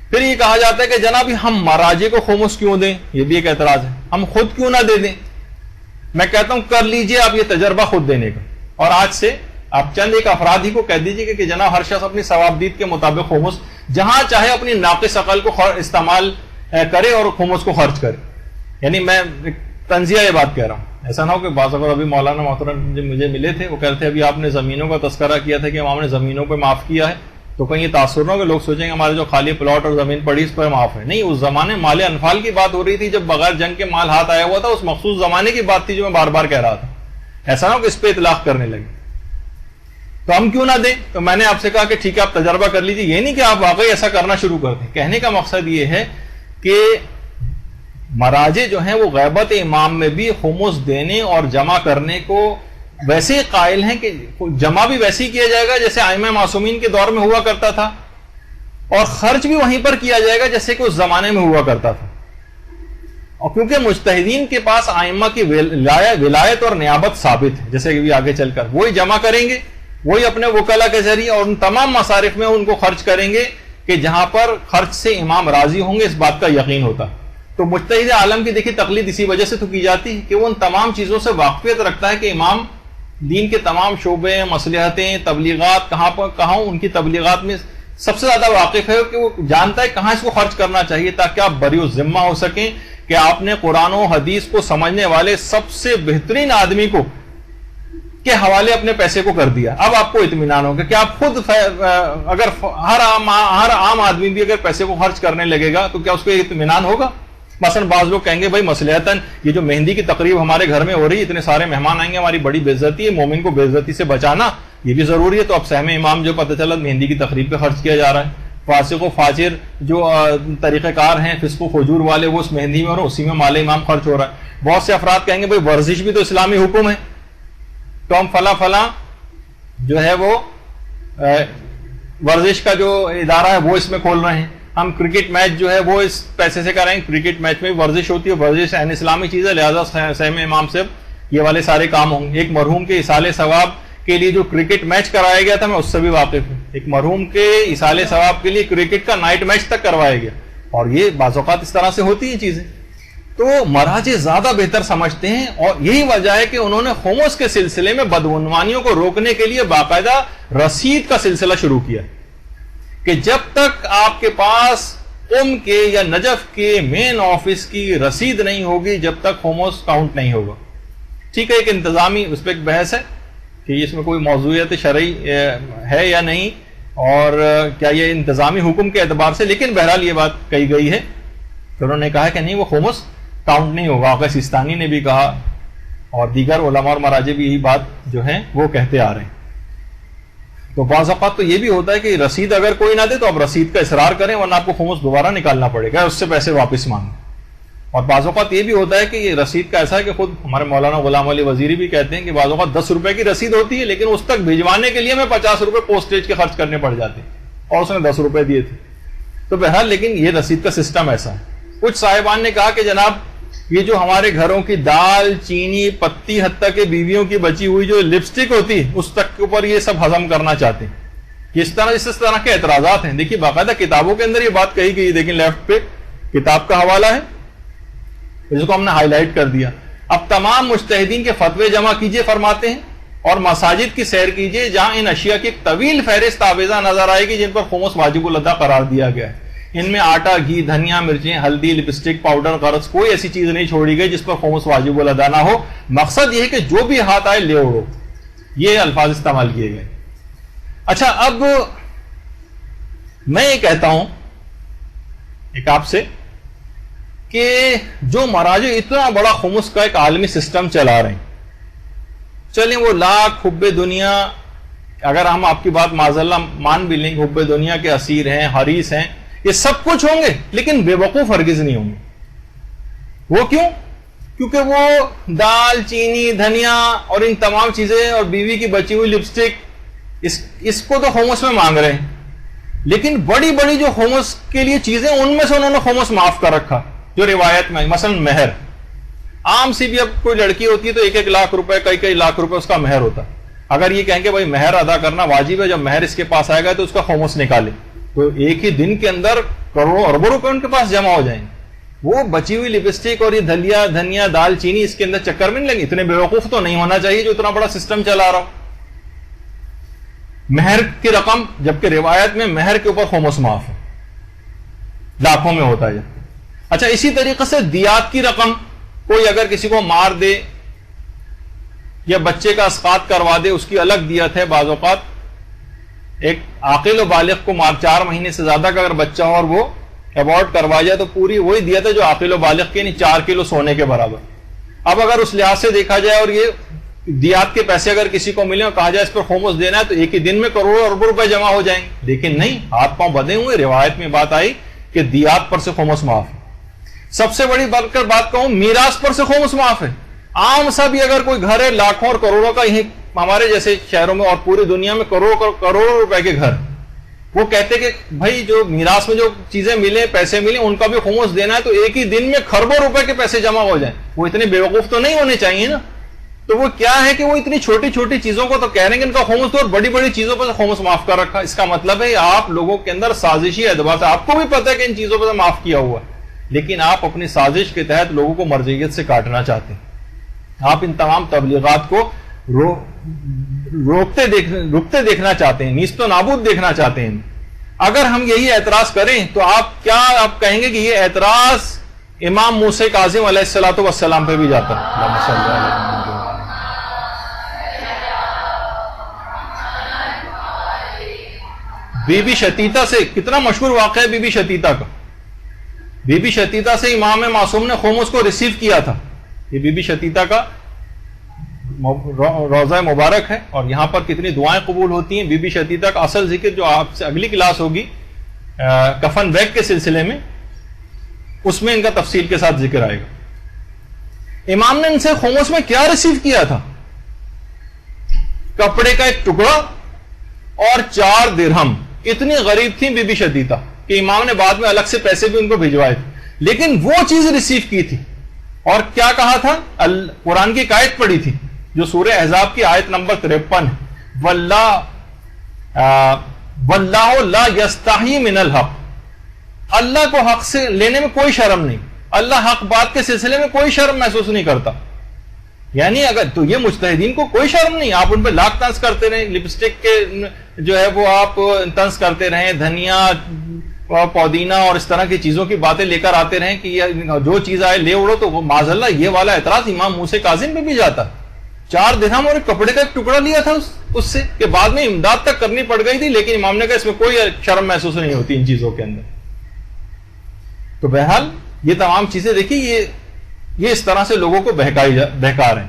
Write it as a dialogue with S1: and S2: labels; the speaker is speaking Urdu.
S1: پھر یہ کہا جاتا ہے کہ جناب ہم مراجع کو خمس کیوں دیں، یہ بھی ایک اعتراض ہے، ہم خود کیوں نہ دے دیں؟ میں کہتا ہوں کر لیجئے آپ یہ تجربہ خود دینے کا، اور آج سے آپ چند ایک افراد ہی کو کہہ دیجیے کہ جناب ہر شخص اپنی ثوابدید کے مطابق خمس جہاں چاہے اپنی ناقص عقل کو استعمال کرے اور خمس کو خرچ کرے. یعنی میں تنزیہ یہ بات کہہ رہا ہوں، ایسا نہ ہو کہ بعض اگر ابھی مولانا محترم جو مجھے ملے تھے وہ کہتے ہیں ابھی آپ نے زمینوں کا تذکرہ کیا تھا کہ امام نے زمینوں پہ معاف کیا ہے، تو کہیں یہ تاثر نہ ہو کہ لوگ سوچیں گے ہمارے جو خالی پلاٹ اور زمین پڑی اس پر معاف ہے. نہیں، اس زمانے مال انفال کی بات ہو رہی تھی جب بغیر جنگ کے مال ہاتھ آیا ہوا تھا، اس مخصوص زمانے کی بات تھی جو میں بار بار کہہ رہا تھا. ایسا نہ ہو کہ اس پہ اطلاق کرنے لگے. تو ہم کیوں نہ دیں؟ تو میں نے آپ سے کہا کہ ٹھیک ہے آپ تجربہ کر لیجیے، یہ نہیں کہ آپ واقعی ایسا کرنا شروع کر دیں. کہنے کا مقصد یہ ہے کہ مراجع جو ہیں وہ غیبت امام میں بھی خمس دینے اور جمع کرنے کو ویسے قائل ہیں کہ جمع بھی ویسے ہی کیا جائے گا جیسے ائمہ معصومین کے دور میں ہوا کرتا تھا، اور خرچ بھی وہیں پر کیا جائے گا جیسے کہ اس زمانے میں ہوا کرتا تھا. اور کیونکہ مجتہدین کے پاس ائمہ کی ولایت اور نیابت ثابت ہے، جیسے کہ بھی آگے چل کر وہی جمع کریں گے، وہی اپنے وکلا کے ذریعے اور ان تمام مصارف میں ان کو خرچ کریں گے کہ جہاں پر خرچ سے امام راضی ہوں گے، اس بات کا یقین ہوتا. تو مجتہد عالم کی دیکھیے تقلید اسی وجہ سے تو کی جاتی ہے کہ وہ ان تمام چیزوں سے واقفیت رکھتا ہے کہ امام دین کے تمام شعبے، مصلحتیں، تبلیغات کہاں ان کی تبلیغات میں سب سے زیادہ واقف ہے، کہ وہ جانتا ہے کہاں اس کو خرچ کرنا چاہیے تاکہ آپ بری الذمہ ہو سکیں کہ آپ نے قرآن و حدیث کو سمجھنے والے سب سے بہترین آدمی کو کے حوالے اپنے پیسے کو کر دیا. اب آپ کو اطمینان ہوگا کہ آپ خود اگر ہر عام آدمی بھی اگر پیسے کو خرچ کرنے لگے گا تو کیا اس کو اطمینان ہوگا؟ مثلا بعض لوگ کہیں گے بھائی مصلحتاً یہ جو مہندی کی تقریب ہمارے گھر میں ہو رہی ہے، اتنے سارے مہمان آئیں گے، ہماری بڑی بے عزتی ہے، مومن کو بے عزتی سے بچانا یہ بھی ضروری ہے. تو اب سہم امام جو پتہ چلا مہندی کی تقریب پہ خرچ کیا جا رہا ہے. فاسق و فاجر جو طریقہ کار ہیں، فسق و فجور والے، وہ اس مہندی میں اور اسی میں مال امام خرچ ہو رہا ہے. بہت سے افراد کہیں گے بھائی ورزش بھی تو اسلامی حکم ہے، تو ہم فلاں جو ہے وہ ورزش کا جو ادارہ ہے وہ اس میں کھول رہے ہیں. ہم کرکٹ میچ جو ہے وہ اس پیسے سے کریں، کرکٹ میچ میں ورزش ہوتی ہے، ورزش عین اسلامی چیز ہے، لہذا سہم امام سے یہ والے سارے کام ہوں گے. ایک مرحوم کے ایصال ثواب کے لیے جو کرکٹ میچ کرایا گیا تھا میں اس سے بھی واقف ہوں. ایک مرحوم کے ایصال ثواب کے لیے کرکٹ کا نائٹ میچ تک کروایا گیا، اور یہ بعض اوقات اس طرح سے ہوتی ہیں چیزیں. تو مراجع زیادہ بہتر سمجھتے ہیں، اور یہی وجہ ہے کہ انہوں نے خمس کے سلسلے میں بدعنوانیوں کو روکنے کے لیے باقاعدہ رسید کا سلسلہ شروع کیا کہ جب تک آپ کے پاس کے یا نجف کے مین آفس کی رسید نہیں ہوگی جب تک خمس کاؤنٹ نہیں ہوگا. ٹھیک ہے، ایک انتظامی اس پہ ایک بحث ہے کہ اس میں کوئی موضوعیت شرعی ہے یا نہیں، اور کیا یہ انتظامی حکم کے اعتبار سے، لیکن بہرحال یہ بات کہی گئی ہے کہ انہوں نے کہا کہ نہیں وہ خمس کاؤنٹ نہیں ہوگا. آقا سیستانی نے بھی کہا اور دیگر علماء اور مراجع بھی یہی بات جو ہے وہ کہتے آ رہے ہیں. تو بعض اوقات تو یہ بھی ہوتا ہے کہ رسید اگر کوئی نہ دے تو آپ رسید کا اصرار کریں، ورنہ آپ کو خمس دوبارہ نکالنا پڑے گا، اس سے پیسے واپس مانگیں. اور بعض اوقات یہ بھی ہوتا ہے کہ یہ رسید کا ایسا ہے کہ خود ہمارے مولانا غلام علی وزیری بھی کہتے ہیں کہ بعض اوقات 10 روپے کی رسید ہوتی ہے لیکن اس تک بھجوانے کے لیے میں 50 روپے پوسٹیج کے خرچ کرنے پڑ جاتے ہیں، اور اس نے 10 روپے دیے تھے. تو بہرحال لیکن یہ رسید کا سسٹم ایسا ہے. کچھ صاحبان نے کہا کہ جناب یہ جو ہمارے گھروں کی دال، چینی، پتی، حتیٰ کہ بیویوں کی بچی ہوئی جو لپسٹک ہوتی ہے اس تک کے اوپر یہ سب ہضم کرنا چاہتے ہیں. اس طرح کے اعتراضات ہیں. دیکھیے باقاعدہ کتابوں کے اندر یہ بات کہی گئی، دیکھیں لیفٹ پہ کتاب کا حوالہ ہے جس کو ہم نے ہائی لائٹ کر دیا. اب تمام مجتہدین کے فتوے جمع کیجئے فرماتے ہیں، اور مساجد کی سیر کیجئے جہاں ان اشیاء کی ایک طویل فہرست آویزہ نظر آئے گی جن پر خمس واجب الادا قرار دیا گیا ہے. ان میں آٹا، گھی، دھنیا، مرچیں، ہلدی، لپسٹک، پاؤڈر، غرض کوئی ایسی چیز نہیں چھوڑی گئی جس پر خمس واجب الادا نہ ہو. مقصد یہ ہے کہ جو بھی ہاتھ آئے لے اڑو، یہ الفاظ استعمال کیے گئے. اچھا، اب میں یہ کہتا ہوں ایک آپ سے کہ جو مراجع اتنا بڑا خمس کا ایک عالمی سسٹم چلا رہے ہیں، چلیں وہ لاکھ حب دنیا، اگر ہم آپ کی بات معاذ اللہ مان بھی لیں، حب دنیا کے اسیر ہیں، حریص ہیں، یہ سب کچھ ہوں گے لیکن بے وقوف ہرگز نہیں ہوں گے. وہ کیوں؟ کیونکہ وہ دال، چینی، دھنیا اور ان تمام چیزیں اور بیوی کی بچی ہوئی لپسٹک اس کو تو خمس میں مانگ رہے ہیں، لیکن بڑی بڑی جو خمس کے لیے چیزیں ان میں سے انہوں نے خمس معاف کر رکھا. جو روایت میں مثلا مہر، عام سی بھی اب کوئی لڑکی ہوتی ہے تو 1-1 لاکھ روپے، کئی لاکھ روپے اس کا مہر ہوتا ہے. اگر یہ کہیں کہ بھائی مہر ادا کرنا واجب ہے، جب مہر اس کے پاس آئے گا تو اس کا خمس نکالے، تو ایک ہی دن کے اندر کروڑوں اربوں روپے ان کے پاس جمع ہو جائیں گے. وہ بچی ہوئی لپسٹک اور یہ دھلیا دھنیا دال چینی اس کے اندر چکر میں نہیں لگے. اتنے بیوقوف تو نہیں ہونا چاہیے جو اتنا بڑا سسٹم چلا رہا ہو. مہر کی رقم، جبکہ روایت میں مہر کے اوپر خمس معاف ہے، لاکھوں میں ہوتا ہے. اچھا اسی طریقے سے دیات کی رقم، کوئی اگر کسی کو مار دے یا بچے کا اسقاط کروا دے اس کی الگ دیت ہے. بعض اوقات ایک عاقل و بالغ کو 4 مہینے سے زیادہ کا اگر بچہ ہو اور وہ ابورٹ کروا جائے تو پوری وہی دیت ہے جو عاقل و بالغ کی، یعنی 4 کلو سونے کے برابر. اب اگر اس لحاظ سے دیکھا جائے اور یہ دیات کے پیسے اگر کسی کو ملے اور کہا جائے اس پر خمس دینا ہے تو ایک ہی دن میں کروڑوں اربوں روپے جمع ہو جائیں گے. لیکن نہیں، ہاتھ پاؤں بدے ہوئے. روایت میں بات آئی کہ دیات پر سے خمس معاف ہے. سب سے بڑی بڑھ کر بات کہوں، میراث پر سے خمس معاف ہے. عام سا بھی اگر کوئی گھر ہے لاکھوں اور کروڑوں کا، یہیں ہمارے جیسے شہروں میں اور پوری دنیا میں کروڑوں روپے کے گھر، وہ کہتے کہ بھائی جو میراث میں جو چیزیں ملے، پیسے ملے، ان کا بھی خمس دینا ہے تو ایک ہی دن میں کھربوں روپے کے پیسے جمع ہو جائیں. وہ اتنے بیوقوف تو نہیں ہونے چاہیے نا. تو وہ کیا ہے کہ وہ اتنی چھوٹی چھوٹی چیزوں کو تو کہہ رہے ہیں کہ ان کا خمس دو اور بڑی بڑی چیزوں پر خمس معاف کر رکھا. اس کا مطلب ہے آپ لوگوں کے اندر سازشی اعتبار سے آپ کو بھی پتہ ہے کہ ان چیزوں پر معاف کیا ہوا ہے، لیکن آپ اپنی سازش کے تحت لوگوں کو مرجعیت سے کاٹنا چاہتے ہیں. آپ ان تمام تبلیغات کو رکتے دیکھنا چاہتے ہیں، نیست و نابود دیکھنا چاہتے ہیں. اگر ہم یہی اعتراض کریں تو آپ کہیں گے کہ یہ اعتراض امام موسیٰ کاظم علیہ الصلوۃ والسلام پہ بھی جاتا ہے. بی بی شتیتا سے کتنا مشہور واقعہ ہے بی بی شتیتا کا. بی بی شتیتا سے امام معصوم نے خمس کو ریسیو کیا تھا. یہ بی بی شتیتا کا روضہ مبارک ہے اور یہاں پر کتنی دعائیں قبول ہوتی ہیں. بی بی شتیتا کا اصل ذکر جو آپ سے اگلی کلاس ہوگی کفن بیگ کے سلسلے میں، اس میں ان کا تفصیل کے ساتھ ذکر آئے گا. امام نے ان سے خمس میں کیا ریسیو کیا تھا؟ کپڑے کا ایک ٹکڑا اور 4 درہم. اتنی غریب تھی بی بی شتیتا کہ امام نے بعد میں الگ سے پیسے بھی ان کو بھجوائے تھے، لیکن وہ چیز ریسیو کی تھی. اور کیا کہا تھا؟ قرآن کی ایک آیت پڑھی تھی جو سورہ احزاب کی آیت نمبر 53 ہے، واللہ لا یستحی من الحق. اللہ کو حق سے لینے میں کوئی شرم نہیں، اللہ حق بات کے سلسلے میں کوئی شرم محسوس نہیں کرتا. یعنی اگر تو یہ مجتہدین کو کوئی شرم نہیں، آپ ان پہ لاکھ طنز کرتے رہیں، لپسٹک کے جو ہے وہ آپ طنز کرتے رہیں، دھنیا پودینہ اور اس طرح کی چیزوں کی باتیں لے کر آتے رہیں کہ یہ جو چیز آئے لے اڑو، تو وہ معاذ اللہ یہ والا اعتراض امام موسیٰ کاظم پہ بھی جاتا. 4 درہم اور ایک کپڑے کا ایک ٹکڑا لیا تھا اس سے، کہ بعد میں امداد تک کرنی پڑ گئی تھی، لیکن امام نے کہا اس میں کوئی شرم محسوس نہیں ہوتی ان چیزوں کے اندر. تو بہرحال یہ تمام چیزیں دیکھیے، یہ اس طرح سے لوگوں کو بہکا رہے ہیں.